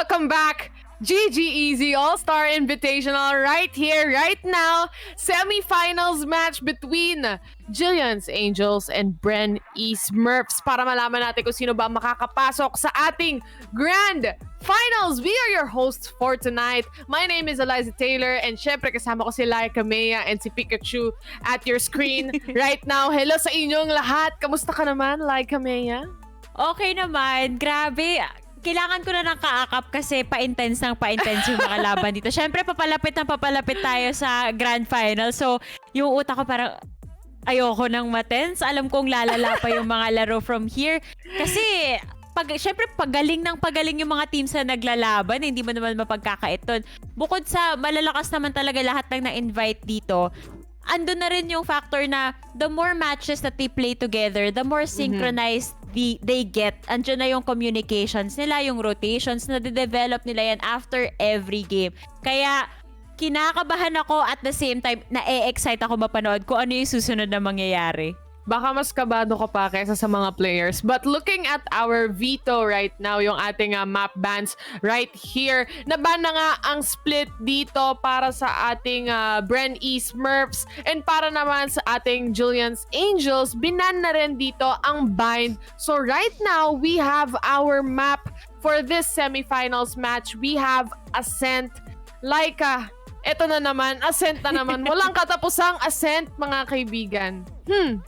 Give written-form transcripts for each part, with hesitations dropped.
Welcome back, GG Easy All-Star Invitational right here, right now. Semifinals match between Jillian's Angels and Bren Esmurfs para malaman natin kung sino ba makakapasok sa ating Grand Finals. We are your hosts for tonight. My name is Eliza Taylor and syempre kasama ko si Laika Mea and si Pikachu at your screen right now. Hello sa inyong lahat. Kamusta ka naman, Laika Mea? Okay naman. Grabe. Kailangan ko na ng kaakap kasi pa-intense yung mga laban dito. Siyempre, papalapit tayo sa Grand Final. So, yung utak ko parang ayoko nang matense. Alam kong lalala pa yung mga laro from here. Kasi, syempre, pagaling yung mga teams na naglalaban. Hindi mo naman mapagkakait doon. Bukod sa malalakas naman talaga lahat ng na-invite dito, ando na rin yung factor na the more matches that they play together, the more synchronized they get. Andiyan na yung communications nila, yung rotations na de-develop nila yan after every game. Kaya, kinakabahan ako at the same time, na-excite ako mapanood kung ano yung susunod na mangyayari. Baka mas kabado ka pa kaysa sa mga players. But looking at our veto right now, yung ating map bans right here, naban na nga ang split dito para sa ating Bren Esmurfs and para naman sa ating Jillian's Angels, binan na rin dito ang bind. So right now, we have our map for this semifinals match. We have Ascent, Laika. Ito na naman, Ascent na naman. Walang katapusang Ascent, mga kaibigan.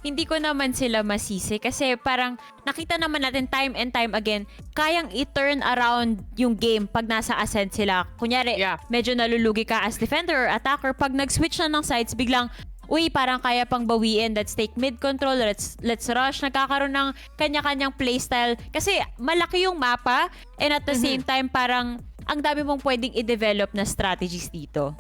Hindi ko naman sila masisi kasi parang nakita naman natin time and time again, kayang i-turn around yung game pag nasa Ascent sila. Kunyari, medyo nalulugi ka as defender or attacker. Pag nag-switch na ng sides, biglang, uy, parang kaya pang bawiin. Let's take mid-control. Let's rush. Nagkakaroon ng kanya-kanyang playstyle. Kasi malaki yung mapa and at the same time, parang ang dami mong pwedeng i-develop na strategies dito.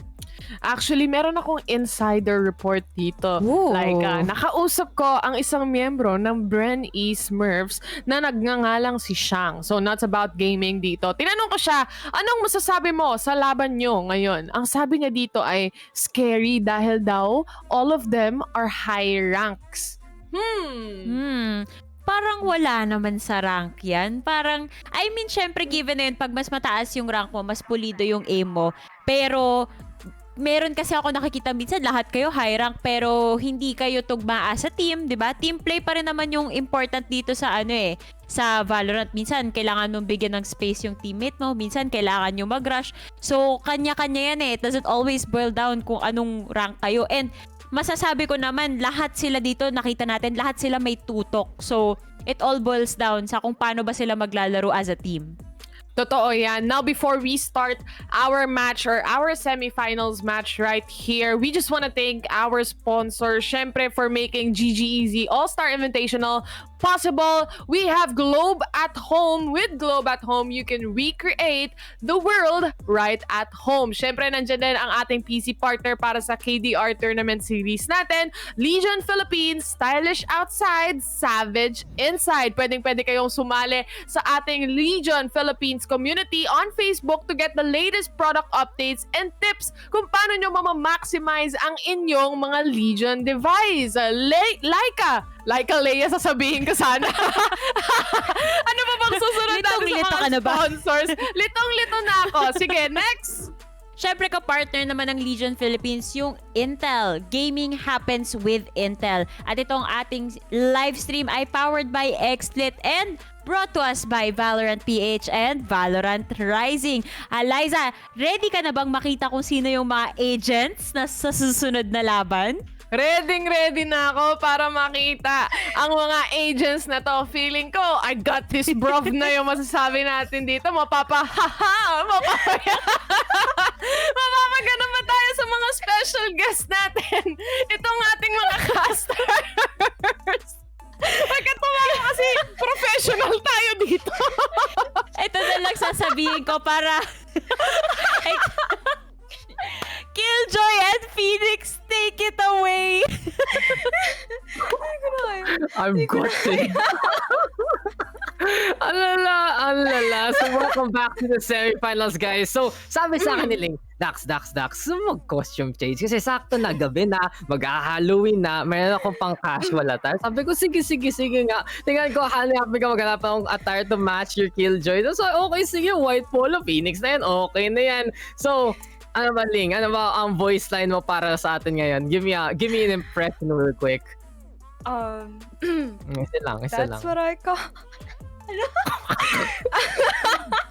Actually, meron akong insider report dito. Ooh. Like, nakausap ko ang isang miyembro ng Bren Esmurfs na nagngangalang si Shang. So, not about gaming dito. Tinanong ko siya, anong masasabi mo sa laban nyo ngayon? Ang sabi niya dito ay scary dahil daw all of them are high ranks. Parang wala naman sa rank yan. Parang, I mean, syempre given na yun, pag mas mataas yung rank mo, mas pulido yung aim mo. Pero, meron kasi ako nakikita minsan, lahat kayo high rank, pero hindi kayo tugmaa sa team, di ba? Team play pa rin naman yung important dito sa sa Valorant. Minsan, kailangan mong bigyan ng space yung teammate mo. Minsan, kailangan nyo mag-rush. So, kanya-kanya yan eh. It doesn't always boil down kung anong rank kayo. And, masasabi ko naman, lahat sila dito, nakita natin, lahat sila may tutok. So, it all boils down sa kung paano ba sila maglalaro as a team. Totoo yan. Now, before we start our match or our semifinals match right here, we just want to thank our sponsor, syempre, for making GG Easy All-Star Invitational possible. We have Globe at Home. With Globe at Home, you can recreate the world right at home. Syempre, nandiyan din ang ating PC partner para sa KDR tournament series natin, Legion Philippines, stylish outside, savage inside. Pwedeng-pwede kayong sumali sa ating Legion Philippines community on Facebook to get the latest product updates and tips kung paano nyo maximize ang inyong mga Legion device. Laika Leia, sasabihin ko sana. Ano ba bang susunod natin sa mga sponsors? Litong-lito na ako. Sige, next! Siyempre ka-partner naman ng Legion Philippines yung Intel. Gaming happens with Intel. At itong ating live stream ay powered by XSplit and brought to us by Valorant PH and Valorant Rising. Eliza, ready ka na bang makita kung sino yung mga agents na sa susunod na laban? Ready na ako para makita ang mga agents na to. Feeling ko, I got this bruv na yung masasabi natin dito. Mapapagana ba tayo sa mga special guest natin? Itong ating mga casters. Nagkatawa ko kasi professional tayo dito. Ito na lang sasabihin ko para Killjoy and Phoenix, take it away. I'm gutted. Ang lala. So, welcome back to the semifinals, guys. So, sabi sa akin ni Ling, Daks, gusto mo mag-costume change? Kasi sakto na gabi na, mag-Halloween na, mayroon akong pang casual attire. Sabi ko, sige nga. Tingnan ko, hanapin ka maghanap akong attire to match your killjoy. So, okay, sige, white polo, Phoenix na yan, okay na yan. So, ano ba, Ling? Ano ba ang voice line mo para sa atin ngayon? Give me an impression real quick. Isa lang. That's what I call.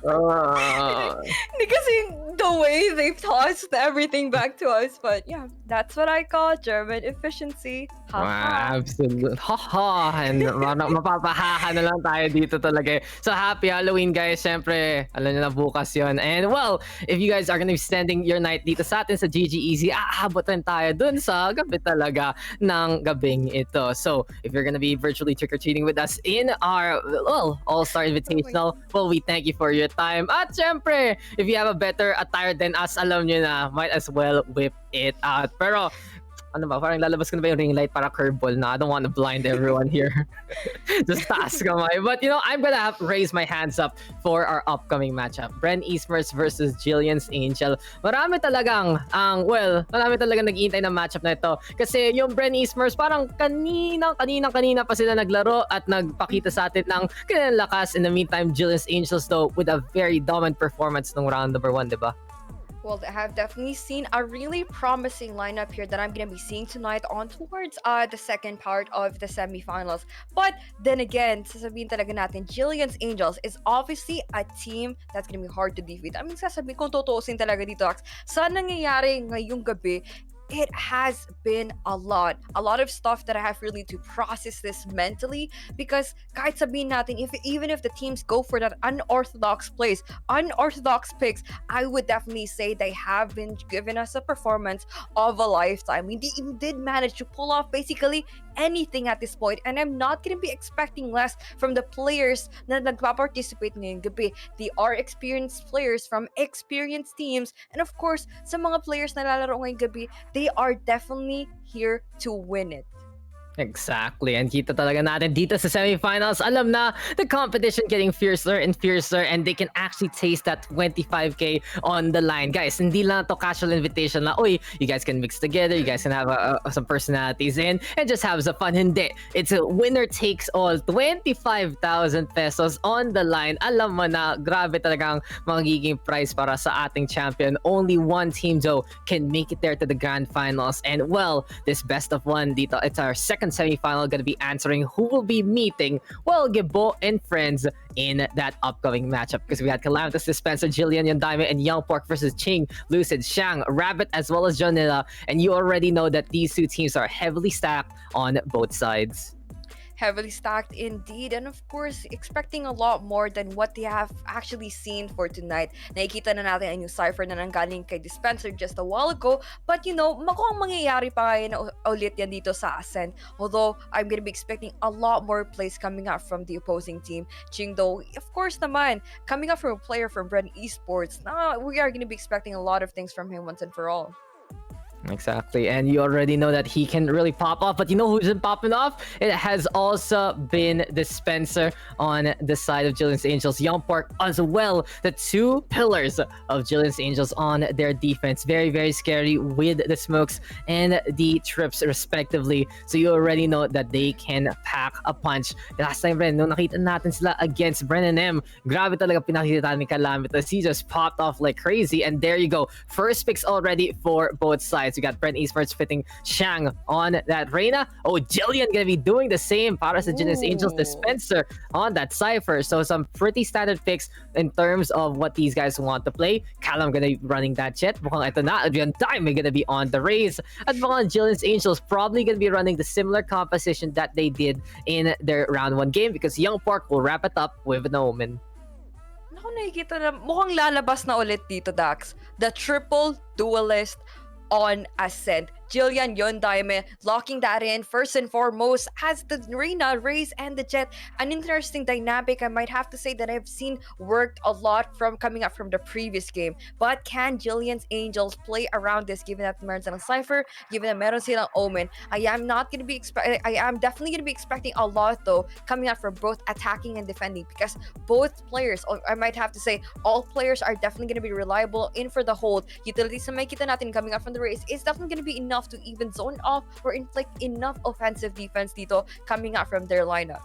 Hindi kasi the way they've tossed everything back to us, but yeah, that's what I call German efficiency. Absolutely. And mapapahaha na lang tayo dito talaga. So happy Halloween, guys. Siyempre, alam nyo na bukas yun. And well, if you guys are gonna be spending your night dito sa atin sa GG Easy, aabot rin tayo dun sa gabi talaga ng gabing ito. So if you're gonna be virtually trick-or-treating with us in our, All-Star Invitational, well, we thank you for your time. At syempre, if you have a better attire than us, alam nyo na, might as well whip it out. Pero, ano ba, parang lalabas ko na ba yung ring light para curveball na? I don't want to blind everyone here. Just task kamay. But I'm gonna have to raise my hands up for our upcoming matchup. Bren Esmurfs versus Jillian's Angel. Marami talagang nag-iintay ng matchup na ito. Kasi yung Bren Esmurfs, parang kanina pa sila naglaro at nagpakita sa atin ng kanilang lakas. In the meantime, Jillian's Angels though, with a very dominant performance nung round number 1, di ba? Well, I have definitely seen a really promising lineup here that I'm going to be seeing tonight on towards the second part of the semifinals. But then again, sasabihin talaga natin, Jillian's Angels is obviously a team that's going to be hard to defeat. I mean, sasabihin kung tutuusin talaga dito, Daks, sa nangyayari ngayong gabi, it has been a lot of stuff that I have really to process this mentally, because kahit sabihin natin, even if the teams go for that unorthodox picks, I would definitely say they have been giving us a performance of a lifetime. We did manage to pull off basically anything at this point, and I'm not gonna be expecting less from the players na nagpa-participate ngayong gabi. They are experienced players from experienced teams, and of course, sa mga players na lalaro ngayong gabi, they are definitely here to win it. Exactly. And kita talaga natin dito sa semifinals, alam na the competition getting fiercer and fiercer, and they can actually taste that 25k on the line. Guys, hindi lang to casual invitation na, you guys can mix together, you guys can have some personalities in, and just have some fun. Hindi. It's a winner takes all. 25,000 pesos on the line. Alam mo na, grabe talagang magiging prize para sa ating champion. Only one team though can make it there to the grand finals. And well, this best of one dito, it's our second semifinal, gonna be answering who will be meeting Gebo and friends in that upcoming matchup, because we had Calamitous Dispenser, Jillian Yondaime, and Young Pork versus Ching, Lucid, Shang, Rabbit, as well as Jonilla. And you already know that these two teams are heavily stacked on both sides. Heavily stacked indeed, and of course, expecting a lot more than what they have actually seen for tonight. Nakikita na natin ang yung cipher na nanggaling kay Dispenser just a while ago, but mukhang mangyayari pa ngayon ulit yan dito sa Ascent. Although, I'm gonna be expecting a lot more plays coming out from the opposing team. Ching though, of course naman, coming up from a player from Bren Esports, we are gonna be expecting a lot of things from him once and for all. Exactly, and you already know that he can really pop off, but you know who's been popping off? It has also been Dispenser on the side of Jillian's Angels. Young Pork as well, the two pillars of Jillian's Angels on their defense. Very, very scary with the smokes and the trips respectively. So you already know that they can pack a punch. Last time, Bren, nung nakita natin sila against Bren and M, grabe talaga pinakita ni Calamitous. He just popped off like crazy, and there you go. First picks already for both sides. We got Bren Esports fitting Shang on that Reyna. Jillian gonna be doing the same para sa Jillian's Angels Dispenser on that Cypher. So some pretty standard picks in terms of what these guys want to play. Callum gonna be running that jet. Mukhang ito na. Untitled gonna be on the raise. At mukhang Jillian's Angels probably gonna be running the similar composition that they did in their round 1 game, because Young Pork will wrap it up with an Omen. Naku, nakikita na mukhang lalabas na ulit dito, Dax. The triple duelist on Ascent. Jillian Yon Daime locking that in first and foremost as the Reina, Raze, and the Jet. An interesting dynamic, I might have to say, that I've seen worked a lot from coming up from the previous game. But can Jillian's Angels play around this given that meron silang Cypher, given that meron silang Omen? I am definitely gonna be expecting a lot though coming out from both attacking and defending, because both players, or I might have to say all players, are definitely gonna be reliable in for the hold. Utilities na may kita natin coming out from the race is definitely gonna be enough to even zone off or inflict enough offensive defense dito coming out from their lineup.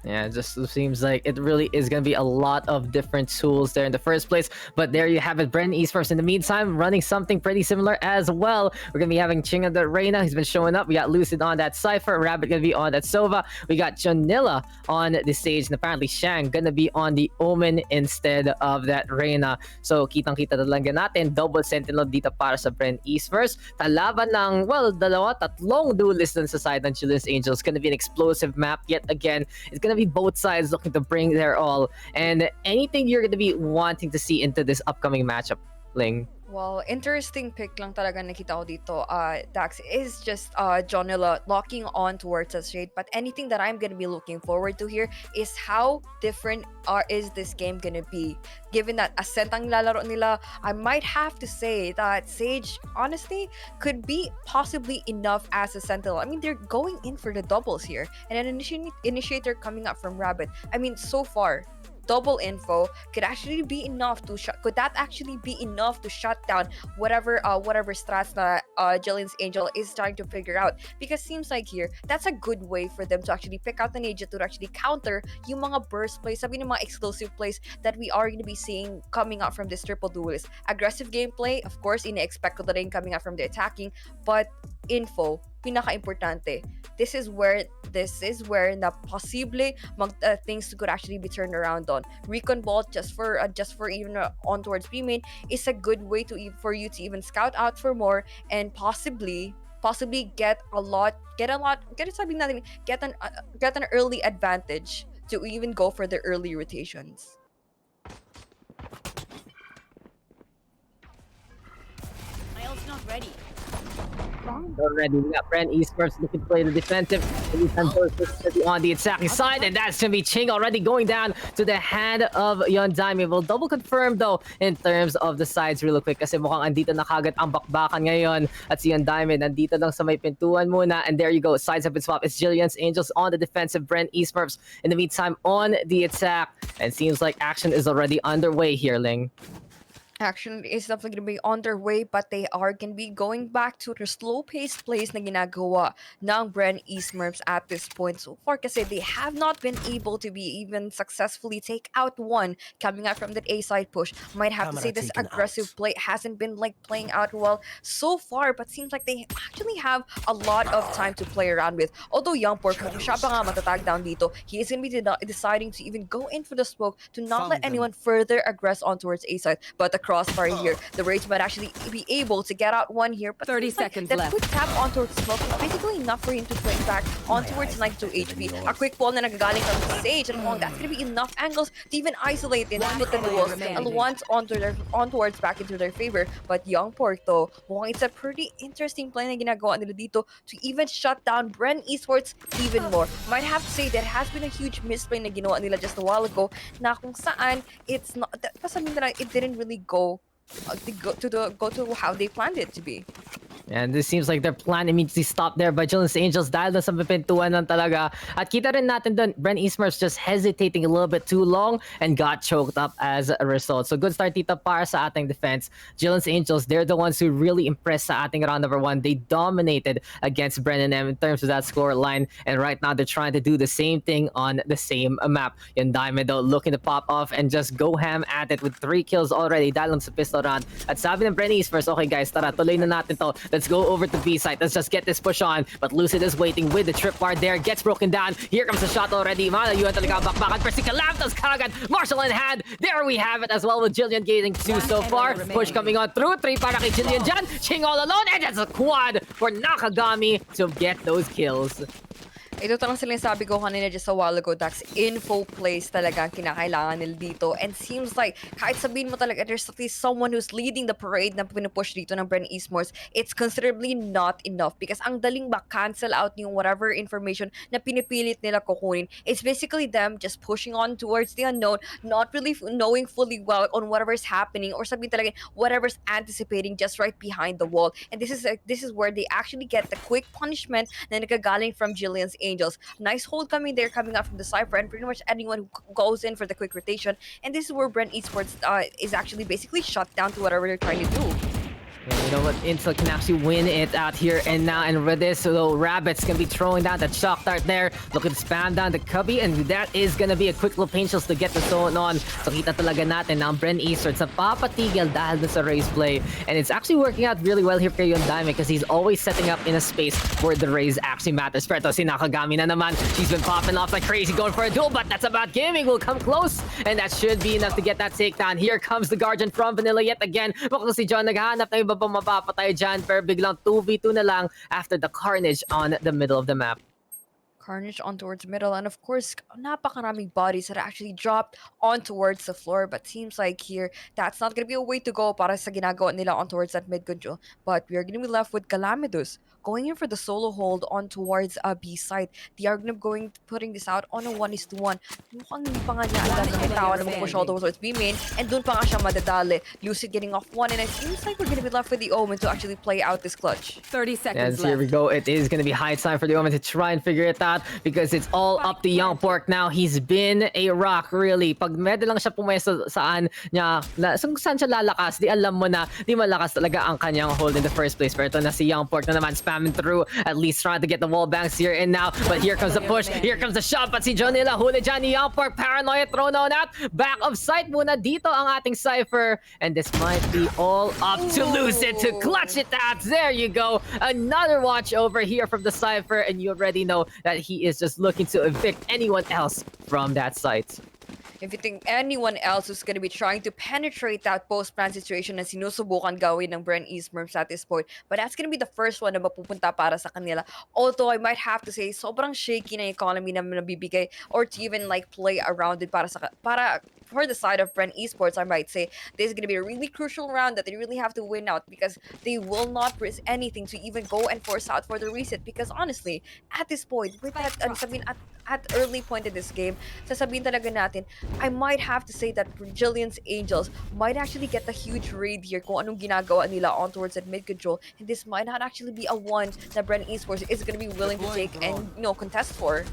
Yeah, it just seems like it really is going to be a lot of different tools there in the first place. But there you have it, Bren Esmurfs in the meantime running something pretty similar as well. We're going to be having Ching on the Reina, who's been showing up. We got Lucid on that Cypher, Rabbit going to be on that Sova. We got Janilla on the stage, and apparently Shang going to be on the Omen instead of that Reina. So kitang-kita talaga natin, double Sentinel dito para sa Bren Esmurfs. Talaban ng, well, tatlong duelists dun sa side ng Jillian's Angels. Going to be an explosive map yet again. It's going to be both sides looking to bring their all. And anything you're going to be wanting to see into this upcoming matchup, Ling? Well, interesting pick lang talaga nakita ko dito, Dax, is just Jonilla locking on towards a shade. But anything that I'm gonna be looking forward to here is how different is this game gonna be. Given that Ascent ang lalaro nila, I might have to say that Sage, honestly, could be possibly enough as a Sentinel. I mean, they're going in for the doubles here. And an initiator coming up from Rabbit. I mean, so far, double info could actually be enough to shut down whatever strats na Jillian's Angel is trying to figure out, because seems like here that's a good way for them to actually pick out an agent to actually counter yung mga burst plays, sabi ng mga exclusive plays that we are going to be seeing coming out from this triple duelist. Aggressive gameplay, of course, ina-expect ko na rin coming out from the attacking, but info pinaka-importante. This is where na posible things could actually be turned around on. Recon Vault just for even on towards B main is a good way for you to even scout out for more and possibly get an early advantage to even go for the early rotations. Niall's not ready. Already, we got Bren Esmurfs looking to play the defensive. On the attacking side, and that's gonna be Ching already going down to the hand of Yon Daime. We'll double confirm though in terms of the sides real quick, kasi mukhang andito na kagad ang bakbakan ngayon at si Yon Daime nandito lang sa may pintuan muna, and there you go, sides have been swapped. It's Jillian's Angels on the defensive, Bren Esmurfs in the meantime on the attack, and seems like action is already underway here, Ling. Action is definitely going to be on their way, but they are going to be going back to the slow-paced plays na ginagawa ng Bren Esmurfs at this point so far, kasi they have not been able to be even successfully take out one coming out from that A-side push. Might have to say this aggressive play hasn't been like playing out well so far, but seems like they actually have a lot of time to play around with. Although Young Pork, siya pa nga matatag down dito, he is going to be deciding to even go in for the smoke to not let anyone further aggress on towards A-side. But the crossfire here, the Rage might actually be able to get out one here, but 30 seconds that left. quick tap on towards smoke is basically enough for him to swing back on towards 92 HP. A quick ball na nagagaling from Sage, and that's gonna be enough angles to even isolate it and put the duels and once on towards back into their favor. But Young Pork though, mukhang it's a pretty interesting play na ginagawa nila dito to even shut down Bren Esports even more. Might have to say there has been a huge misplay na ginawa nila just a while ago, na kung saan it's not, it didn't really go to how they planned it to be. And this seems like their plan immediately stopped there by Jillian's Angels dahil na sa pintuan lang talaga. At kita rin natin dun, Bren Esmurfs just hesitating a little bit too long and got choked up as a result. So good start dito para sa ating defense. Jillian's Angels, they're the ones who really impressed sa ating round number 1. They dominated against Bren and M in terms of that score line. And right now, they're trying to do the same thing on the same map. Yon Daime though, looking to pop off and just go ham at it with 3 kills already dahil lang sa pistol round. At sabi ng Bren Esmurfs, okay guys, tara, tuloy na natin to. Let's go over to B site. Let's just get this push on. But Lucid is waiting with the trip bar there. Gets broken down. Here comes the shot already. Malayuan talaga ang bakbakan. Pero si Calamtas kagad. Marshall in hand. There we have it as well with Jillian getting 2 so far. Push coming on through. 3 para kay Jillian dyan. Ching all alone. And it's a quad for Nakagami to get those kills. Ito talagang sila yung sabi ko kanina just a while ago, Dax. Info plays talaga ang kinakailangan nila dito. And seems like, kahit sabihin mo talaga, there's at least someone who's leading the parade na pinupush dito ng Bren Esmurfs, it's considerably not enough because ang daling ba-cancel out yung whatever information na pinipilit nila kukunin. It's basically them just pushing on towards the unknown, not really knowing fully well on whatever's happening or sabihin talaga whatever's anticipating just right behind the wall. And this is where they actually get the quick punishment na nagagaling from Jillian's Angels. Nice hold coming there, coming out from the Cypher, and pretty much anyone who goes in for the quick rotation. And this is where Bren Esports is actually basically shut down to whatever they're trying to do. Yeah, you know what? Intel can actually win it out here and now. And with this, little Rabbit's gonna be throwing down that shock dart there. Looking to spam down the Cubby, and that is gonna be a quick little pain chills to get the zone on. So kita talaga natin na ang Bren Esports na papatigil dahil sa raise play. And it's actually working out really well here for Untitled because he's always setting up in a space where the raise actually matters. Pero si Nakagami na naman, she's been popping off like crazy going for a duel, but that's about gaming. Will come close, and that should be enough to get that takedown. Here comes the Guardian from Vanilla yet again. Mukhang si John naghahanap ng iba pang mapapatay dyan, pero biglang 2v2 na lang after the carnage on the middle of the map. Carnage on towards middle, and of course, napakaraming bodies that actually dropped on towards the floor. But seems like here, that's not gonna be a way to go para sa ginagawa nila on towards that mid control. But we are gonna be left with Calamidus going in for the solo hold on towards B side. They are gonna be putting this out on a 1:1. Mukhang hindi pa nga niya alam na may tao na mag-push all towards B main, and dun pa nga siya madadali. Lucid getting off one, and it seems like we're gonna be left with the Omen to actually play out this clutch. 30 And seconds here we left. go. It is going to be high time for the Omen to try and figure it out because it's all up to Young Pork now. He's been a rock, really. Pag medyo lang siya pumesto saan niya, saan siya lalakas, di alam mo na, di malakas talaga ang kanyang hold in the first place. Pero ito na si Young Pork na naman spamming through, at least trying to get the wall banks here and now. But here comes the push, here comes the shot. But si Jonilla, huli dyan ni Young Pork, paranoia thrown on out. Back of sight muna dito ang ating Cypher. And this might be all up to Lucid to clutch it out. There you go. Another watch over here from the Cypher, and you already know that he is just looking to evict anyone else from that site. If you think anyone else who's going to be trying to penetrate that post-plan situation na sinusubukan gawin ng Bren Esmurfs at this point, but that's going to be the first one na mapupunta para sa kanila. Although I might have to say, sobrang shaky na economy na nabibigay or to even like play around it para for the side of Bren Esports, I might say this is going to be a really crucial round that they really have to win out because they will not risk anything to even go and force out for the reset. Because honestly, at this point, with that, at early point in this game, sasabihin talaga natin, I might have to say that Jillian's Angels might actually get the huge raid here kung anong ginagawa nila on towards that mid control, and this might not actually be a one that Bren Esports is going to be willing to take and contest for.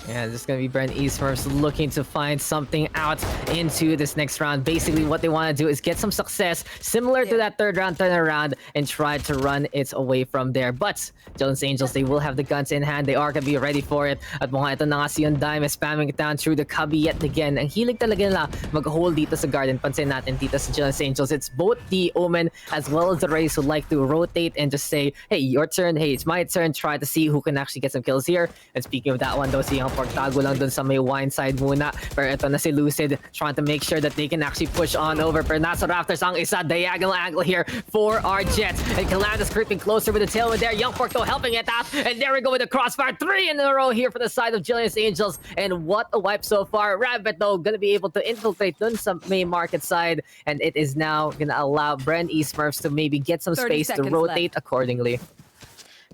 Yeah, this is going to be Bren Esmurfs looking to find something out into this next round. Basically, what they want to do is get some success similar to that third round turnaround and try to run it away from there. But Jillian's Angels, they will have the guns in hand. They are going to be ready for it. At mga ito na nga si Undyme spamming it down through the Cubby yet again. Ang hilig talaga nila mag-hold dito sa Garden. Pansin natin dito sa Jillian's Angels. It's both the Omen as well as the Rays who like to rotate and just say, hey, your turn. Hey, it's my turn. Try to see who can actually get some kills here. And speaking of that one though, si Young Pork tago lang dun sa may wine side muna. Pero ito na si Lucid trying to make sure that they can actually push on over. Pero nasa Raptors ang isa, diagonal angle here for our Jets. And Calandus creeping closer with the tailwind there. Young Pork though helping it out. And there we go with the crossfire. 3 in a row here for the side of Jillian's Angels. And what a wipe so far. Rabbit though gonna be able to infiltrate dun sa main market side. And it is now gonna allow Bren Esmurfs to maybe get some 30 space to seconds rotate left. accordingly.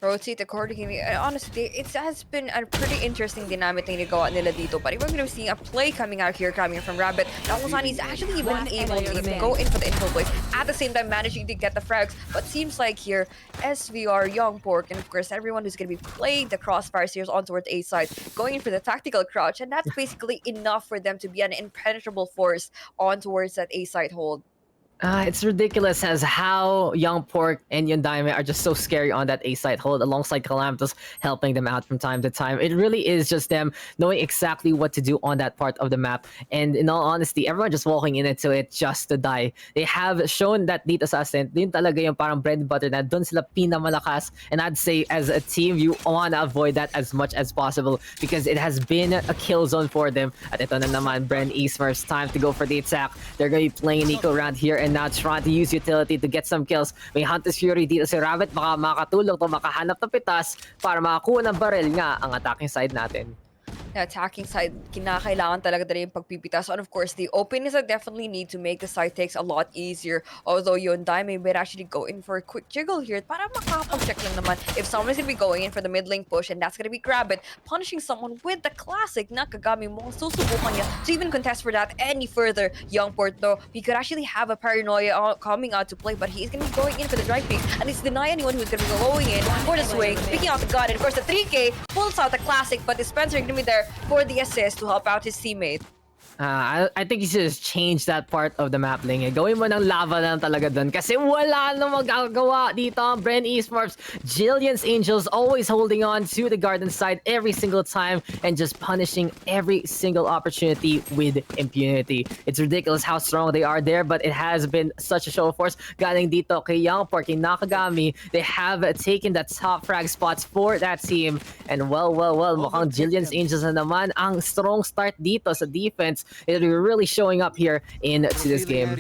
Rotate accordingly. Honestly, it has been a pretty interesting dynamic na nagawa nila dito. But if we're going to see a play coming out here, coming from Rabbit, Nakusani is actually even able to even go in for the info play. At the same time, managing to get the frags. But seems like here, SVR, Young Pork, and of course, everyone who's going to be playing the crossfire series on towards A side, going in for the tactical crouch. And that's basically enough for them to be an impenetrable force on towards that A side hold. It's ridiculous as how Young Pork and Undyme are just so scary on that A-side hold alongside Calamitous helping them out from time to time. It really is just them knowing exactly what to do on that part of the map. And in all honesty, everyone just walking into it just to die. They have shown that dito sa Ascent, yun talaga yung parang bread and butter na dun sila pinamalakas. And I'd say as a team, you want to avoid that as much as possible because it has been a kill zone for them. At ito na naman, Bren Esmurfs, time to go for the attack. They're going to be playing Nico around here and now trying to use utility to get some kills. May Hunter's Fury dito si Rabbit, baka makatulong to makahanap ng pitas para makakuha ng barrel nga ang attacking side natin. The attacking side, kinakailangan talaga yung pagpipitas. And of course, the openings that definitely need to make the side takes a lot easier. Although yun, Daime might actually go in for a quick jiggle here para makapag-check lang naman if someone's gonna be going in for the mid lane push, and that's gonna be Grab It, punishing someone with the classic na Kagami mo. Susubukan niya to even contest for that any further. Youngport though, he could actually have a paranoia coming out to play, but he's gonna be going in for the drive pick, and it's deny anyone who's gonna be going in for the swing, picking out the gun, and of course the 3K pulls out the classic, but Dispenser gonna be there for the assist to help out his teammate. I think he should just change that part of the map lang. Gawin mo ng lava lang talaga dun kasi wala na magagawa dito ang Bren Esmurfs. Jillian's Angels always holding on to the garden side every single time and just punishing every single opportunity with impunity. It's ridiculous how strong they are there, but it has been such a show of force. Galing dito kay Youngport, kay Nakagami, they have taken the top frag spots for that team. And well, mukhang Jillian's Angels na naman ang strong start dito sa defense. It'll be really showing up here into this game.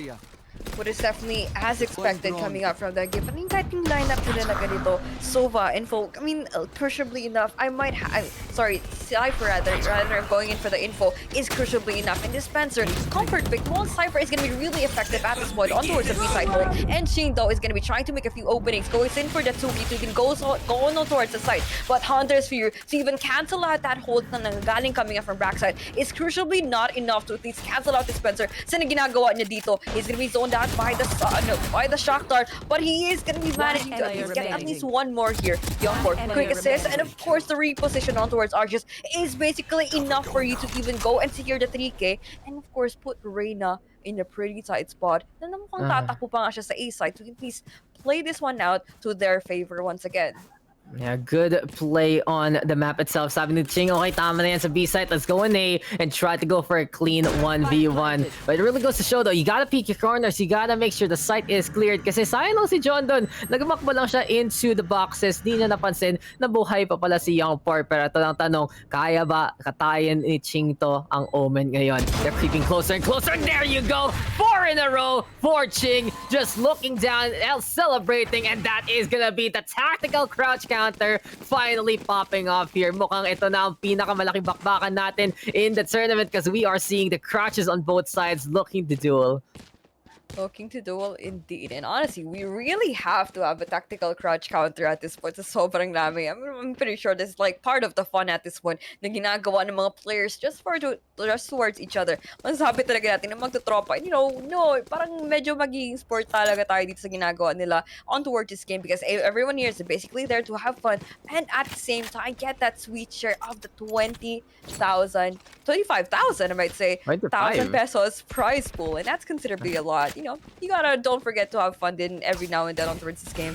What is definitely as expected coming out from that game. I mean, kahit yung lineup nila na ganito, Sova, Info, I mean, crucially enough, Cypher rather going in for the Info is crucially enough. And Dispenser, Comfort Pick, while Cypher is going to be really effective at this point on towards the B-side hole. And Sheen, though, is going to be trying to make a few openings, goes in for the 2v2, then goes on towards the side. But Hunter's Fear, to even cancel out that hold na nanggaling coming up from backside, is crucially not enough to at least cancel out Dispenser. Sa ginagawa niya dito, he's going to be zoned out by the shock dart, but he is going to be managing to get at least one more here. Youngport, quick assist, and of course the reposition on towards Argus is basically enough for you to even go and secure the 3K, and of course put Reyna in a pretty tight spot. Na mukhang tatakbo pa nga siya sa A side, so at least play this one out to their favor once again. Yeah, good play on the map itself. Sabi ni Ching, okay, tama na yan sa B-site. Let's go in A and try to go for a clean 1v1. But it really goes to show though, you gotta peek your corners. You gotta make sure the site is cleared. Kasi sayang lang si John dun. Nagamakbo lang siya into the boxes. Di niya napansin na buhay pa pala si Youngport. Pero ito lang tanong, kaya ba katayin ni Ching to ang Omen ngayon? They're creeping closer and closer. And there you go! 4 in a row for Ching. Just looking down and celebrating. And that is gonna be the tactical crouch counter finally popping off here. Mukhang ito na ang pinakamalaking bakbakan natin in the tournament because we are seeing the crouches on both sides looking to duel. Looking to duel indeed. And honestly, we really have to have a tactical crouch counter at this point. Sa sobrang dami. I'm pretty sure this is like part of the fun at this point na ginagawa ng mga players just towards each other. Masasabi talaga natin na magtutropa. You know, no, parang medyo magiging sport talaga tayo dito sa ginagawa nila on towards this game because everyone here is basically there to have fun and at the same time get that sweet share of the 25,000, I might say, 1,000 pesos prize pool. And that's considerably a lot. You know, you gotta don't forget to have fun in every now and then on towards this game.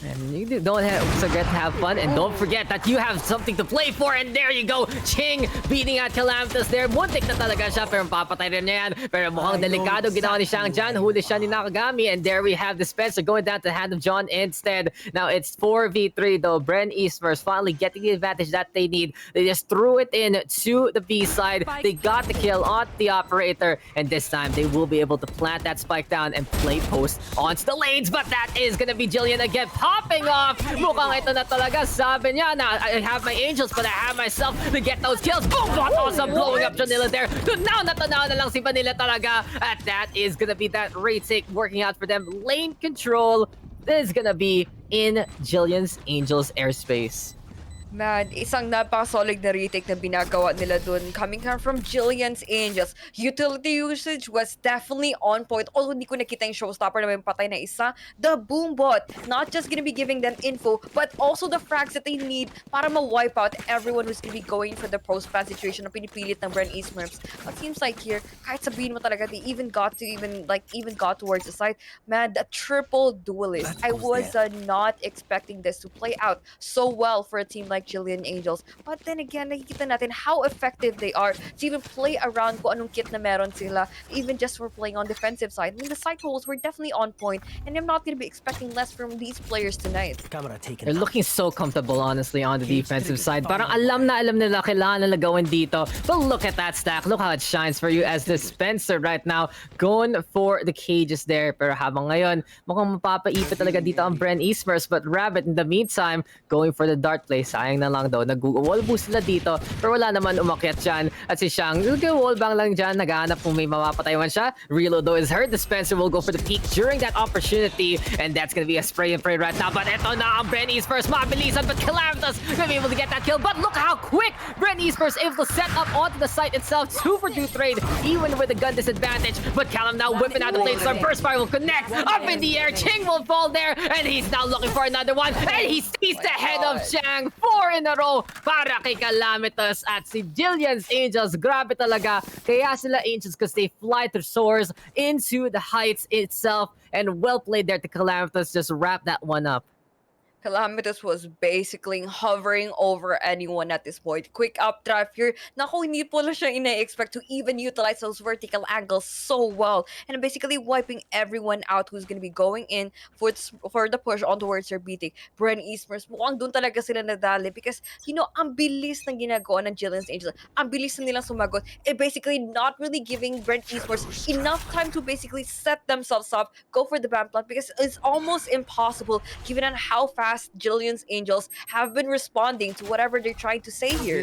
And you don't forget to have fun, and don't forget that you have something to play for, and there you go! Ching beating out Calamitous there. Muntik na talaga siya, pero papatay rin niya yan. Pero mukhang delikado ginawa ni Shang Jan. Huli siya ni Nakagami, and there we have Dispenser going down to the hand of John instead. Now it's 4v3 though. Bren Esmurfs finally getting the advantage that they need. They just threw it in to the B side. They got the kill on the operator, and this time they will be able to plant that spike down and play post onto the lanes, but that is gonna be Jillian again. Popping off! Mukhang ito na talaga. Sabi niya na I have my angels but I have myself to get those kills. Boom! What awesome blowing up Janila there. Tunaw na lang si Vanilla talaga. At that is gonna be that retake working out for them. Lane control is gonna be in Jillian's Angels airspace. Man, isang napaka-solid na retake na binagawa nila dun coming from Jillian's Angels. Utility usage was definitely on point. Although hindi ko nakita yung showstopper na may patay na isa. The Boombot, not just gonna be giving them info, but also the frags that they need para ma-wipe out everyone who's gonna be going for the post-ban situation na pinipilit ng Bren Esmurfs. But seems like here, kahit sabihin mo talaga, they even got towards the side. Man, the triple duelist. I was not expecting this to play out so well for a team like Jillian Angels. But then again, nakikita natin how effective they are to even play around kung anong kit na meron sila, even just for playing on defensive side. I mean, the side roles were definitely on point, and I'm not going to be expecting less from these players tonight. They're looking so comfortable, honestly, on the defensive side. Parang alam nila kailangan nila gawin dito. But look at that stack. Look how it shines for you as the Spencer right now going for the cages there. Pero habang ngayon, mukhang mapapaipit talaga dito ang Bren Esmurfs. But Rabbit, in the meantime, going for the dart play. Sayang na lang daw. Nag-wall boost sila dito. Pero wala naman umakyat dyan. At si Shang, nag-wall bang lang dyan. Naghahanap kung may mapapatay man siya. Reload though is hurt. The Spencer will go for the peak during that opportunity. And that's gonna be a spray and pray right now. But eto na ang Bren Esmurfs. Mabilisan. But Calamitous gonna be able to get that kill. But look how quick Bren Esmurfs able to set up onto the site itself. 2 for 2 trade. Even with the gun disadvantage. But Callum now whipping out the blade. So burst fire will connect. Up in the air. Ching will fall there. And he's now looking for another one. And he sees the head of Chang. 4 in a row para kay Calamitous at si Jillian's Angels. Grabe talaga. Kaya sila Angels because they fly through soars into the heights itself. And well played there to Calamitous. Just wrap that one up. Calamitous was basically hovering over anyone at this point. Quick updraft here. Naku, hindi po lang siya ina-expect to even utilize those vertical angles so well. And basically wiping everyone out who's gonna be going in for the push on towards their beating. Bren Esmurfs, mukhang doon talaga sila nadali because, you know, ang bilis ng ginagawa ng Jillian's Angels. Ang bilis na nilang sumagot. Basically not really giving Bren Esmurfs enough time to basically set themselves up, go for the band plant because it's almost impossible given on how fast Jillian's Angels have been responding to whatever they're trying to say here.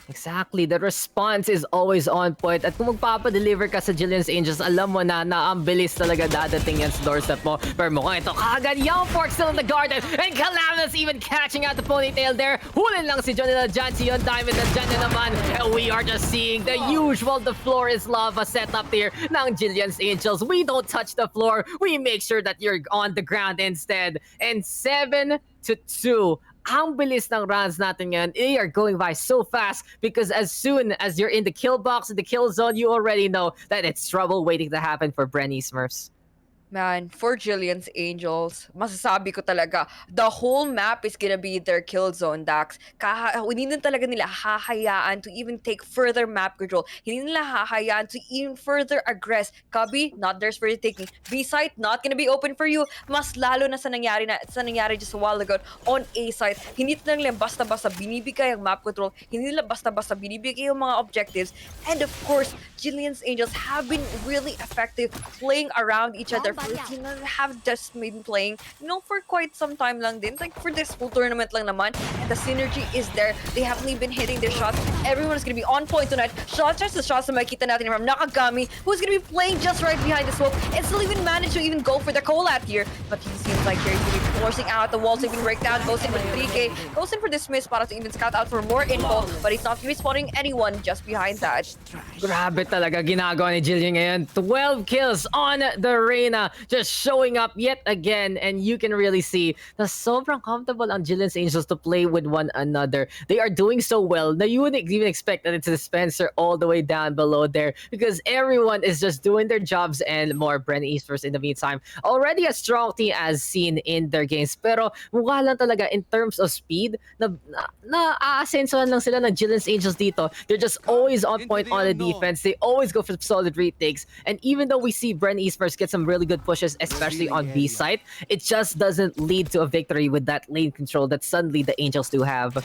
Exactly. The response is always on point. At kung magpapadeliver ka sa Jillian's Angels, alam mo na ang bilis talaga dadating yan sa doorstep mo. Pero mukhang ito kagad. Young Fork still in the garden. And Calamitous even catching out the ponytail there. Hulin lang si Johnny na dyan. Si Yon Diamond na dyan na naman. And we are just seeing the usual. The floor is lava setup here ng Jillian's Angels. We don't touch the floor. We make sure that you're on the ground instead. And 7-2. Ang bilis ng rounds natin ngayon. They are going by so fast because as soon as you're in the kill box, in the kill zone, you already know that it's trouble waiting to happen for Bren Esmurfs. Man, for Jillian's Angels, masasabi ko talaga, the whole map is gonna be their kill zone, Daks. Hindi na talaga nila hahayaan to even take further map control. Hindi nila hahayaan to even further aggress. Cubby, not theirs for the taking. B-site, not gonna be open for you. Mas lalo na sa nangyari just a while ago on A-site. Hindi nila basta-basta binibigay ang map control. Hindi nila basta-basta binibigay yung mga objectives. And of course, Jillian's Angels have been really effective playing around each other. Have just been playing, you know, for quite some time lang din. Like for this full tournament lang naman. And the synergy is there. They haven't been hitting their shots. Everyone is gonna be on point tonight. Shots na makikita natin from Nakagami, who's gonna be playing just right behind the smoke and still even manage to even go for the collab here. But he seems like he's gonna be forcing out the wall saving breakdown. Goes in with 3K. Goes in for this miss para to even scout out for more info. But he's not really spotting anyone just behind that. Grabe talaga ginagawa ni Jillian ngayon. 12 kills on the Reyna. Just showing up yet again. And you can really see na sobrang comfortable ang Jillian's Angels to play with one another. They are doing so well na you wouldn't even expect that it's a Spencer all the way down below there because everyone is just doing their jobs and more. Bren Esmurfs in the meantime. Already a strong team as seen in their games. Pero mukha lang talaga in terms of speed na aasensohan lang sila ng Jillian's Angels dito. They're just always on point on the defense. They always go for solid retakes. And even though we see Bren Esmurfs get some really good pushes, especially on B site, it just doesn't lead to a victory with that lane control that suddenly the Angels do have.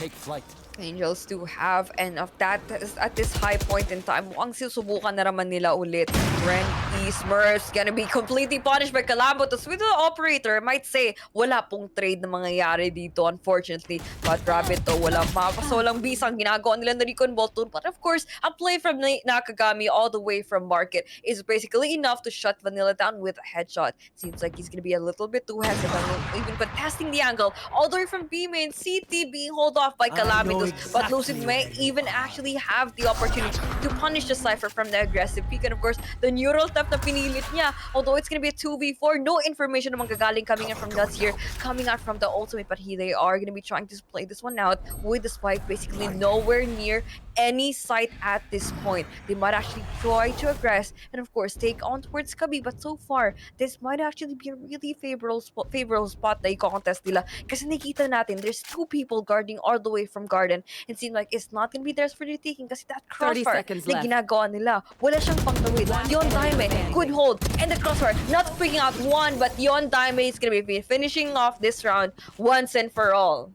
Angels do have, and of that is at this high point in time, mukhang susubukan na naman nila ulit. Bren Esmurfs gonna be completely punished by Calamitous with the operator. Might say, wala pong trade na mangyayari dito, unfortunately. But grabe to, walang mapasolang bisang ginagawa nila na recon Bolton. But of course, a play from Nakagami all the way from Market is basically enough to shut Vanilla down with a headshot. Seems like he's gonna be a little bit too hesitant, even contesting the angle all the way from B main. CT being hold off by Calamitous. But Lucid may even actually have the opportunity to punish the Cypher from the aggressive peak. And of course, the neural theft na pinilit niya. Although it's gonna be a 2v4, no information naman gagaling coming in from Guts here, coming out from the ultimate. But they are gonna be trying to play this one out with the spike basically nowhere near any site at this point. They might actually try to aggress and of course take on towards Kabi, but so far, this might actually be a really favorable spot na i-contest nila. Kasi nakita natin, there's two people guarding all the way from Garden. It seems like it's not gonna be theirs for the taking kasi that 30 crossfire seconds na left. ginagawa nila, wala siyang pangtawid. Yon Daime could hold, and the crossfire not freaking out one, but Yon Daime is gonna be finishing off this round once and for all.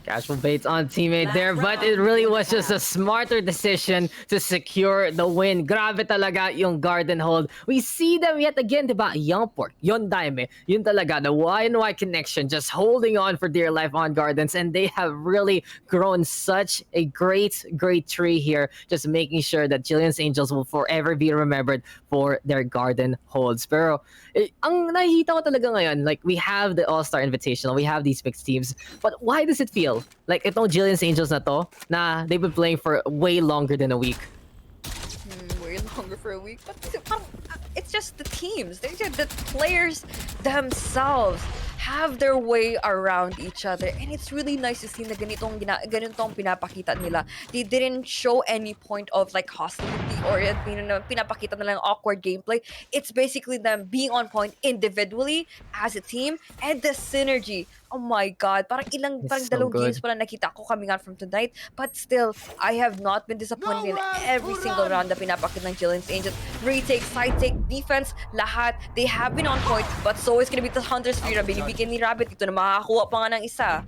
Casual baits on teammate there, but it really was just a smarter decision to secure the win. Grabe talaga yung Garden hold. We see them yet again, diba? Young Pork, Yon Daime, yun talaga, the Y and Y connection, just holding on for dear life on Gardens, and they have really grown such a great tree here, just making sure that Jillian's Angels will forever be remembered for their Garden holds. Pero, ang nakikita ko talaga ngayon, like, we have the All-Star Invitational, we have these mixed teams, but why does it feel like itong Jillian's Angels na to, na they've been playing for way longer than a week? Way longer for a week, but it's just the teams. They're just the players themselves have their way around each other, and it's really nice to see na ganitong pinapakita nila. They didn't show any point of like hostility or pinapakita nila awkward gameplay. It's basically them being on point individually as a team, and the synergy. Oh my god, parang It's so dalawang good. games pala nakita ko coming out from tonight, but still, I have not been disappointed in every single round na pinapakita ng Jillian's Angels. Retake, side take, defense, lahat, they have been on point, but so is gonna be the Hunter's Fury na binibigyan ni Rabbit ito na makakakuha pa nga ng isa.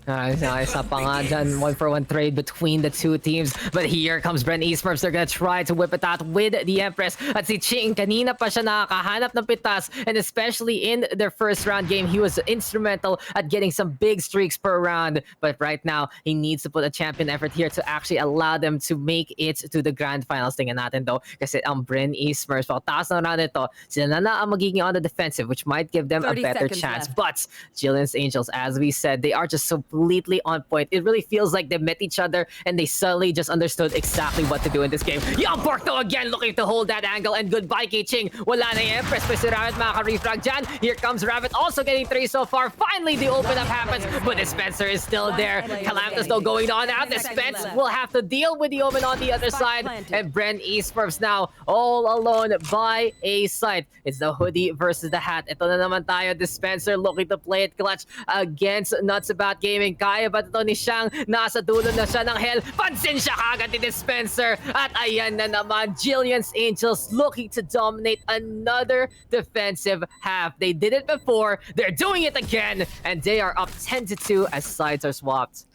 Isa pa nga dyan, 1-for-1 trade between the two teams. But here comes Bren Esmurfs. They're gonna try to whip it out with the Empress. At si Ching, kanina pa siya nakakahanap ng pitas. And especially in their first round game, he was instrumental at getting some big streaks per round. But right now, he needs to put a champion effort here to actually allow them to make it to the grand finals. Tingnan natin though, kasi ang Bren Esmurfs, pagtaas ng round ito, sila na ang magiging on the defensive, which might give them a 30 better seconds chance. left. But Jillian's Angels, as we said, they are just so completely on point. It really feels like they met each other and they suddenly just understood exactly what to do in this game. Young Pork though again looking to hold that angle, and goodbye kay Ching. Wala na yung Empress, pero si Rabbit makaka-refrag dyan. Here comes Rabbit also getting 3 so far. Finally the open up happens, but Dispenser is still there. Calamitous though going on out. Dispense will have to deal with the omen on the other side, and Bren Esmurfs now all alone by a side. It's the hoodie versus the hat. Ito na naman tayo. Dispenser looking to play it clutch against Nuts About Gaming. Kaya ba ito ni Shang? Nasa dulo na siya ng hell. Pansin siya kagad ni Dispenser. At ayan na naman, Jillian's Angels looking to dominate another defensive half. They did it before. They're doing it again. And they are up 10-2 as sides are swapped.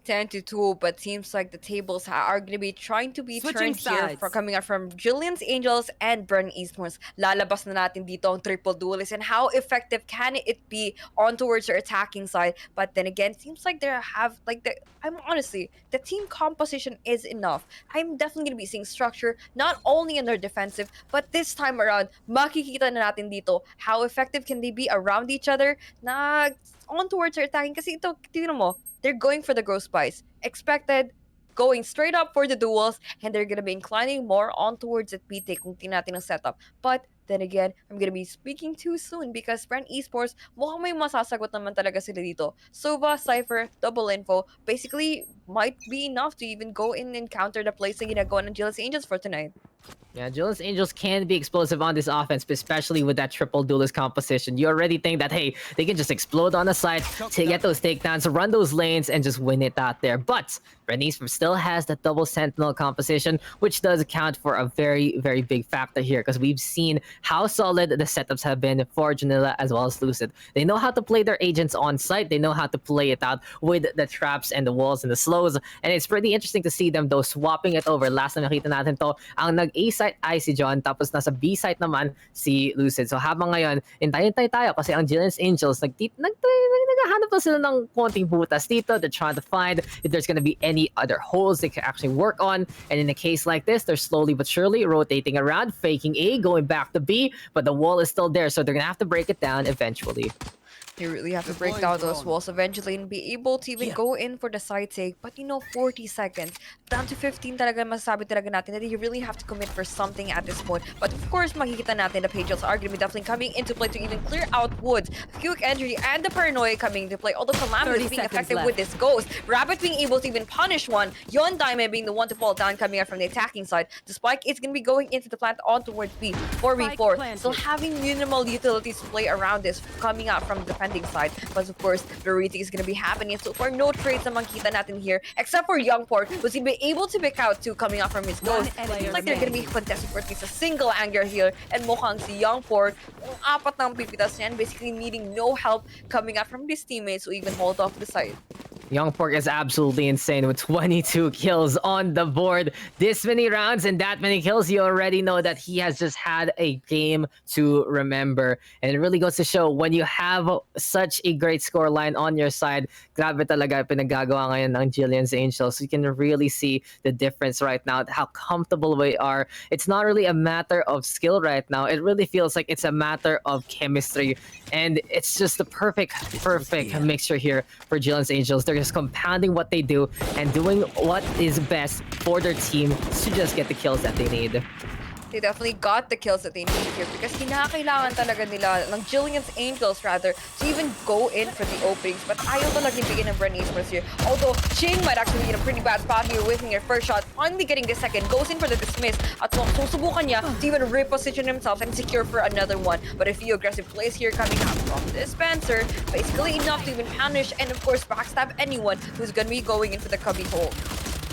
10-2, but seems like the tables are going to be trying to be Switching turned here sides. for coming out from Jillian's Angels and Bren Esmurfs. Lalabas na natin dito ang triple duelist and how effective can it be on towards your attacking side. But then again, seems like they have I'm honestly, the team composition is enough. I'm definitely going to be seeing structure not only in their defensive, but this time around, makikita na natin dito how effective can they be around each other na on towards their attacking. Kasi ito, tignan mo, they're going for the growth spice. Expected, going straight up for the duels, and they're gonna be inclining more on towards it PT kung tingnan natin ang setup. But then again, I'm gonna be speaking too soon because Bren Esports, mukhang may masasagot naman talaga sila dito. Sova, Cypher, Double Info, basically might be enough to even go in and counter the plays na ginagawa ng Jillian's Angels for tonight. Yeah, Jillian's Angels can be explosive on this offense, especially with that triple duelist composition. You already think that, hey, they can just explode on the side, to get those takedowns, run those lanes, and just win it out there. But Bernice still has that double sentinel composition, which does account for a very, very big factor here, because we've seen how solid the setups have been for Janilla as well as Lucid. They know how to play their agents on site. They know how to play it out with the traps and the walls and the slows. And it's pretty interesting to see them, though, swapping it over. Last na nakita natin to, ang nag-A site ay si John, tapos nasa B site naman si Lucid. So habang ngayon, intay tayo kasi ang Jillian's Angels, naghahanap na sila ng konting butas dito. They're trying to find if there's gonna be any other holes they can actually work on. And in a case like this, they're slowly but surely rotating around, faking A, going back to B, but the wall is still there, so they're gonna have to break it down eventually. They really have to break down those walls eventually and be able to even go in for the side take. But 40 seconds, down to 15 talaga masasabi talaga natin that you really have to commit for something at this point. But of course, makikita natin the Patriots are going to be definitely coming into play to even clear out Woods. Quick entry and the Paranoia coming into play. Although Calamity 30 being seconds effective left. with this Ghost, Rabbit being able to even punish one, Yon Diamond being the one to fall down coming out from the attacking side. The Spike is going to be going into the plant on towards B, 4v4. planted. Still having minimal utilities to play around this coming out from the defending side. But of course, the retake is going to be happening. So far, no trades na makita natin here, except for Youngport, who's he be able to pick out two coming out from his Ghost. Seems like they're going to be contesting for at least a single anger here. And mukhang si Youngport, yung apat ng pipitas niyan, basically needing no help coming out from his teammates who even hold off the side. Young Pork is absolutely insane with 22 kills on the board. This many rounds and that many kills, you already know that he has just had a game to remember. And it really goes to show when you have such a great scoreline on your side, grabe talaga pinagagawa ngayon ng Jillian's Angels. You can really see the difference right now, how comfortable we are. It's not really a matter of skill right now. It really feels like it's a matter of chemistry. And it's just the perfect mixture here for Jillian's Angels. They're just compounding what they do and doing what is best for their team to just get the kills that they need. They definitely got the kills that they need here because kinakailangan talaga nila ng Jillian's Angels rather to even go in for the openings. But ayaw talaga bigyan ng Bren Esmurfs here. Although Ching might actually be in a pretty bad spot here, whiffing their first shot, finally getting the second, goes in for the dismiss at susubukan niya to even reposition himself and secure for another one. But a few aggressive plays here coming out from the Spencer, basically enough to even punish and of course backstab anyone who's gonna be going in for the cubby hole.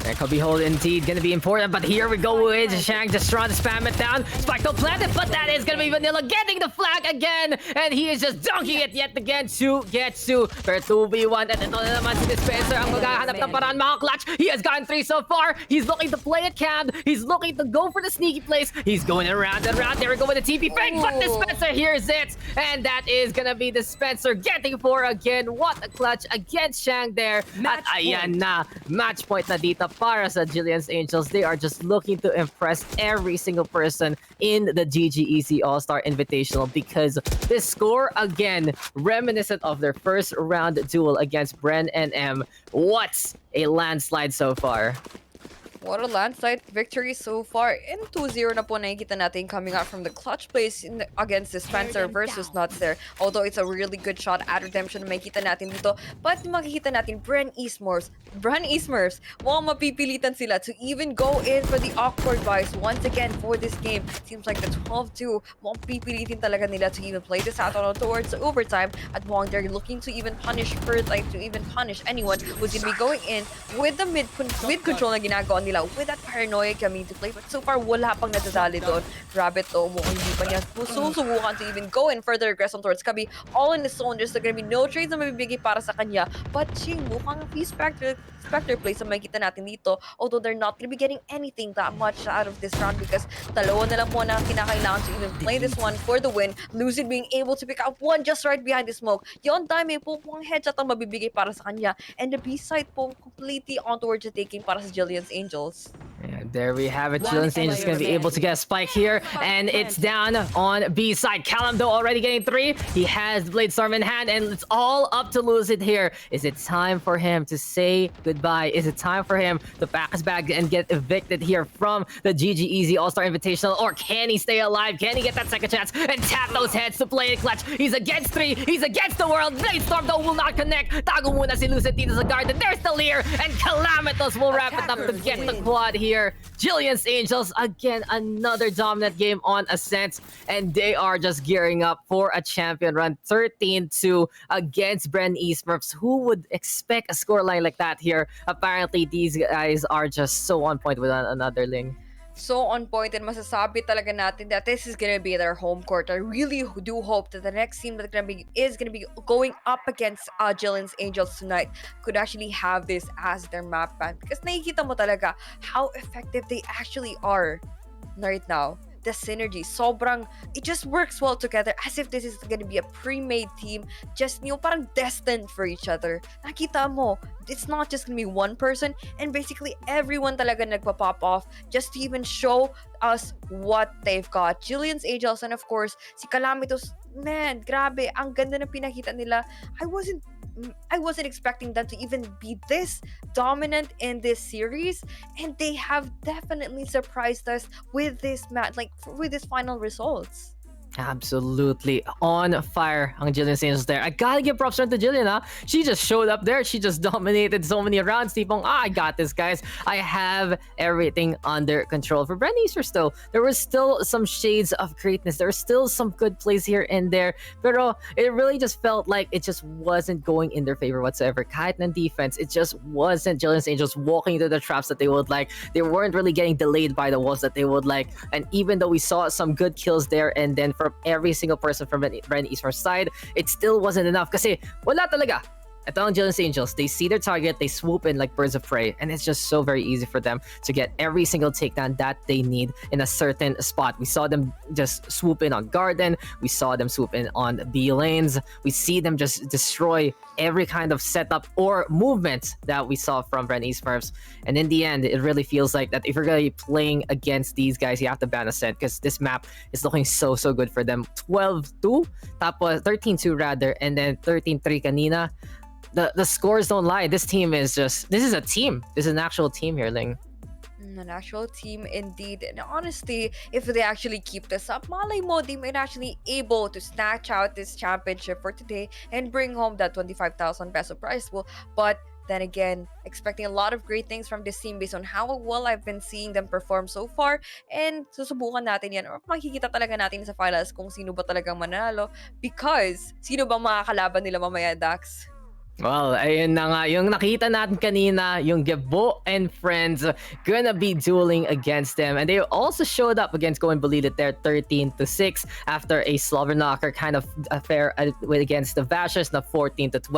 That could be hold indeed gonna be important, but here we go with Shang just trying to spam it down. Spike don't plant it, but that is gonna be Vanilla getting the flag again, and he is just dunking it yet again to get to for 2v1. At ito na naman si Dispenser ang maghahanap ng paraan mga clutch. He has gotten 3 so far. He's looking to play it cam. He's looking to go for the sneaky plays. He's going around and around. There we go with the TP fake, but Dispenser hears it, and that is gonna be Dispenser getting 4 again. What a clutch against Shang there. At ayan na, match point na dito para sa Jillian's Angels. They are just looking to impress every single person in the GGEZ All-Star Invitational because this score, again, reminiscent of their first round duel against Bren and M. What's a landslide so far? What a landslide victory so far. In 2-0 na po nakikita natin coming out from the clutch plays against the Spencer versus Nuts there. Although it's a really good shot at redemption na makikita natin dito. But makikita natin Bren Esmurfs, mukhang mapipilitan sila to even go in for the awkward buys once again for this game. Seems like the 12-2, mukhang pipilitin talaga nila to even play this out on towards overtime. At mukhang they're looking to even punish anyone who's gonna be going in with the mid control na ginagawa nila with that Paranoia coming to play. But so far, wala pang nadadali doon. Rabbit to, mukhang hindi pa niya susubukan to even go in further aggression towards Kabi. All in his zone, there's gonna be no trades na mabibigay para sa kanya. But Ching, mukhang a few Spectre plays na makikita natin dito. Although they're not gonna be getting anything that much out of this round because dalawa na lang po na kinakailangan to even play this one for the win. Lucid being able to pick up one just right behind the smoke. Yon Dime po mukhang headshot ang mabibigay para sa kanya. And the B-side po completely on towards the taking para sa Jillian's Angels. And there we have it. Jillian's Angels going to be able to get a spike here. And it's down on B side. Callum, though, already getting 3. He has Blade Storm in hand, and it's all up to Lucid here. Is it time for him to say goodbye? Is it time for him to pack his bag and get evicted here from the GGEZ All-Star Invitational? Or can he stay alive? Can he get that second chance and tap those heads to play it clutch? He's against 3. He's against the world. Blade Storm, though, will not connect. Tago muna si Lucid dito sa garden. They're still here. And Calamitos will wrap it up to get the quad here. Jillian's Angels, again, another dominant game on Ascent, and they are just gearing up for a champion run. 13-2 against Bren Esmurfs. Who would expect a scoreline like that here? Apparently, these guys are just so on point with another link. So on point, and masasabi talaga natin that this is gonna be their home court. I really do hope that the next team that is gonna be going up against Jillian's Angels tonight could actually have this as their map ban, because nakikita mo talaga how effective they actually are right now. The synergy, it just works well together, as if this is gonna be a pre-made team, just parang destined for each other. Nakita mo, it's not just gonna be one person, and basically everyone talaga nagpa-pop off just to even show us what they've got. Jillian's Angels and of course, si Calamitos, man, grabe, ang ganda ng pinakita nila. I wasn't expecting them to even be this dominant in this series, and they have definitely surprised us with this match, like with this final results. Absolutely on fire ang Jillian Angels there. I gotta give props to Jillian, huh? She just showed up there. She just dominated so many rounds. Tipong, I got this, guys. I have everything under control. For Bren Esmurfs, though, there was still some shades of greatness. There were still some good plays here and there. Pero it really just felt like it just wasn't going in their favor whatsoever. Kahit ng defense, it just wasn't Jillian Angels walking into the traps that they would like. They weren't really getting delayed by the walls that they would like. And even though we saw some good kills there and then from every single person from Bren Esmurfs side, it still wasn't enough kasi wala talaga. Ito ang Jillian Angels, they see their target, they swoop in like birds of prey, and it's just so very easy for them to get every single takedown that they need in a certain spot. We saw them just swoop in on Garden, we saw them swoop in on B lanes, we see them just destroy every kind of setup or movement that we saw from Bren Esmurfs. And in the end, it really feels like that if you're going to be playing against these guys, you have to ban Ascent because this map is looking so good for them. 12-2, tapos 13-2 rather, and then 13-3 kanina. The scores don't lie. This is a team. This is an actual team here, Ling. An actual team indeed. And honestly, if they actually keep this up, malay mo, they might actually able to snatch out this championship for today and bring home that 25,000 peso prize pool. But then again, expecting a lot of great things from this team based on how well I've been seeing them perform so far. And susubukan natin yan or makikita talaga natin sa finals kung sino ba talagang manalo because sino ba makakalaban nila mamaya, Daks? Well, ayun na nga, yung nakita natin kanina, yung Gebo and friends gonna be dueling against them. And they also showed up against Going Believe It there, 13-6 after a slobber knocker kind of affair against the Vashers na 14-12.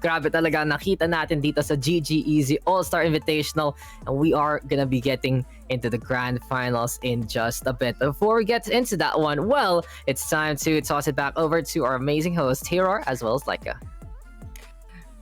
Grabe talaga, nakita natin dito sa GG Easy All-Star Invitational. And we are gonna be getting into the grand finals in just a bit. Before we get into that one, well, it's time to toss it back over to our amazing host, Terror, as well as Laika.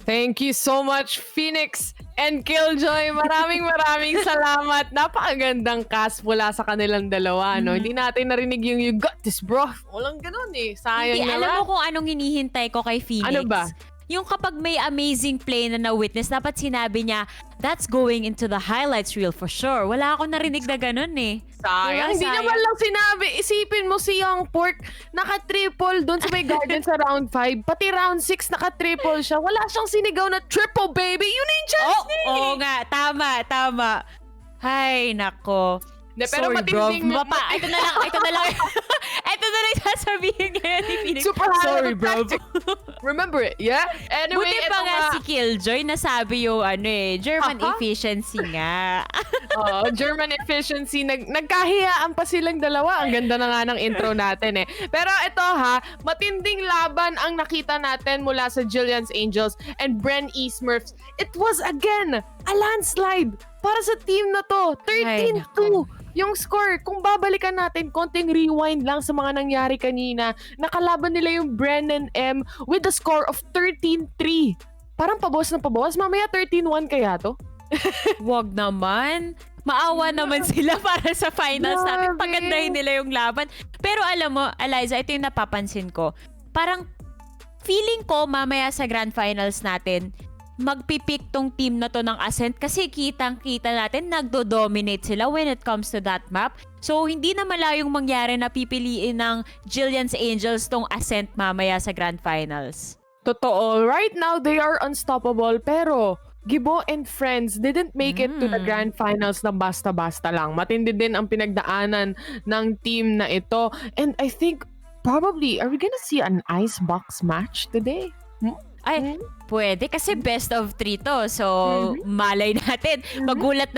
Thank you so much, Phoenix and Killjoy. Maraming salamat. Napakagandang cast mula sa kanilang dalawa, no? Hindi natin narinig yung "you got this, bro." Walang ganun eh. Sayang Hindi, naman. alam mo kung anong hinihintay ko kay Phoenix? Ano ba? Yung kapag may amazing play na na-witness, dapat sinabi niya, that's going into the highlights reel for sure. Wala akong narinig na ganun eh. Sayang. Hindi Sayang. naman lang sinabi. Isipin mo si Young Pork, naka-triple doon sa may garden sa round 5. Pati round 6, naka-triple siya. Wala siyang sinigaw na triple, baby. Yun na yung chance niya. Oo nga, tama. Ay, nako. De, pero sorry, bro. matinding... Ito na lang. Ito na lang sasabihin ngayon ni Phoenix. Super Sorry, bro. Remember it, yeah? Anyway, Buti pa nga si Killjoy nasabi yung German efficiency nga. German efficiency. Nagkahiyaan pa silang dalawa. Ang ganda na nga ng intro natin eh. Pero ito matinding laban ang nakita natin mula sa Jillian's Angels and Bren Esmurfs. It was again a landslide para sa team na to. 13-2 yung score. Kung babalikan natin, konting rewind lang sa mga nangyari kanina. Nakalaban nila yung Bren and M with a score of 13-3. Parang pabawas na pabawas. Mamaya 13-1 kaya to? Wag naman. Maawa naman sila para sa finals natin. Pagandahin nila yung laban. Pero alam mo, Eliza, ito yung napapansin ko. Parang feeling ko mamaya sa grand finals natin, magpipick tong team na to ng Ascent kasi kitang-kita natin nagdo-dominate sila when it comes to that map. So, hindi na malayong mangyari na pipiliin ng Jillian's Angels tong Ascent mamaya sa grand finals. Totoo. Right now, they are unstoppable. Pero, Gibo and friends didn't make it to the grand finals na basta-basta lang. Matindi din ang pinagdaanan ng team na ito. And I think, probably, are we gonna see an icebox match today? Ay, pwede kasi best of 3 to. So, malay natin. Magulat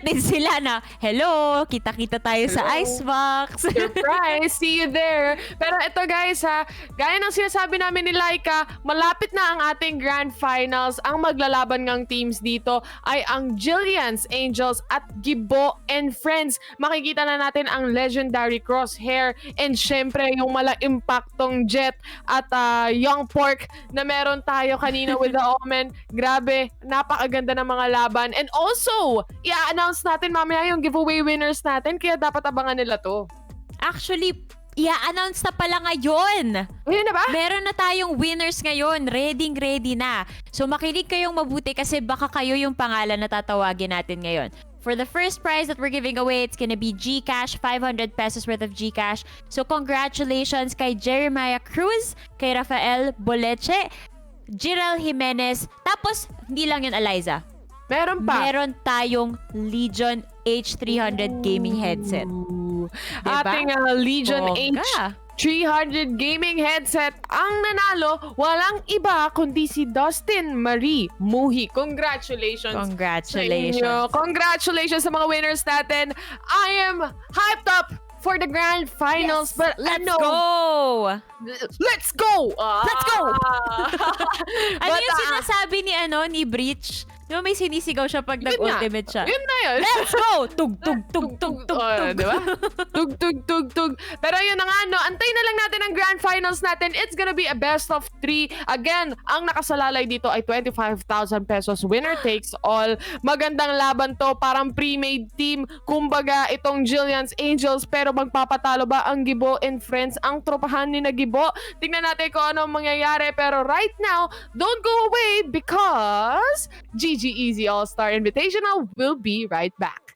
din sila na, hello, kita-kita tayo sa Icebox. Surprise! See you there! Pero ito guys gaya ng sinasabi namin ni Laika, malapit na ang ating grand finals. Ang maglalaban ng teams dito ay ang Jillian's Angels at Gibo and Friends. Makikita na natin ang legendary Crosshair and syempre yung mala-impactong Jet at Young Pork spark na meron tayo kanina with the Omen. Grabe, napakaganda ng mga laban. And also, i-announce natin mamaya yung giveaway winners natin, kaya dapat abangan nila to. Actually, i-announce na pala ngayon. Ngayon na ba? Meron na tayong winners ngayon. Ready na. So makinig kayong mabuti kasi baka kayo yung pangalan na tatawagin natin ngayon. For the first prize that we're giving away, it's gonna be GCash, 500 pesos worth of GCash. So congratulations kay Jeremiah Cruz, kay Rafael Boleche, Jirel Jimenez, tapos hindi lang yun, Eliza. Meron pa. Meron tayong Legion H300 gaming headset. Ooh. Diba? Ating Legion Bongga. H300 gaming headset. Ang nanalo, walang iba kundi si Dustin Marie Muhi. Congratulations. Congratulations. Sa inyo. Congratulations sa mga winners natin. I am hyped up for the grand finals. Yes, But Let's ano, go! Let's go! Let's go! Ano But, yung sinasabi ni Breach? Di ba may sinisigaw siya pag Yun na. nag-ultimate siya? Yun na yun. Let's go! Tug, tug, tug, tug, tug, tug. Di ba? Tug, tug, tug, tug. Pero yun na nga, no, antayin na lang natin ang grand finals natin. It's gonna be a best of 3. Again, ang nakasalalay dito ay 25,000 pesos. Winner takes all. Magandang laban to. Parang pre-made team. Kumbaga, itong Jillian's Angels. Pero magpapatalo ba ang Gibo and Friends? Ang tropahan ni na Gibo. Tingnan natin kung ano mangyayari. Pero right now, don't go away because GG Easy All-Star Invitational will be right back.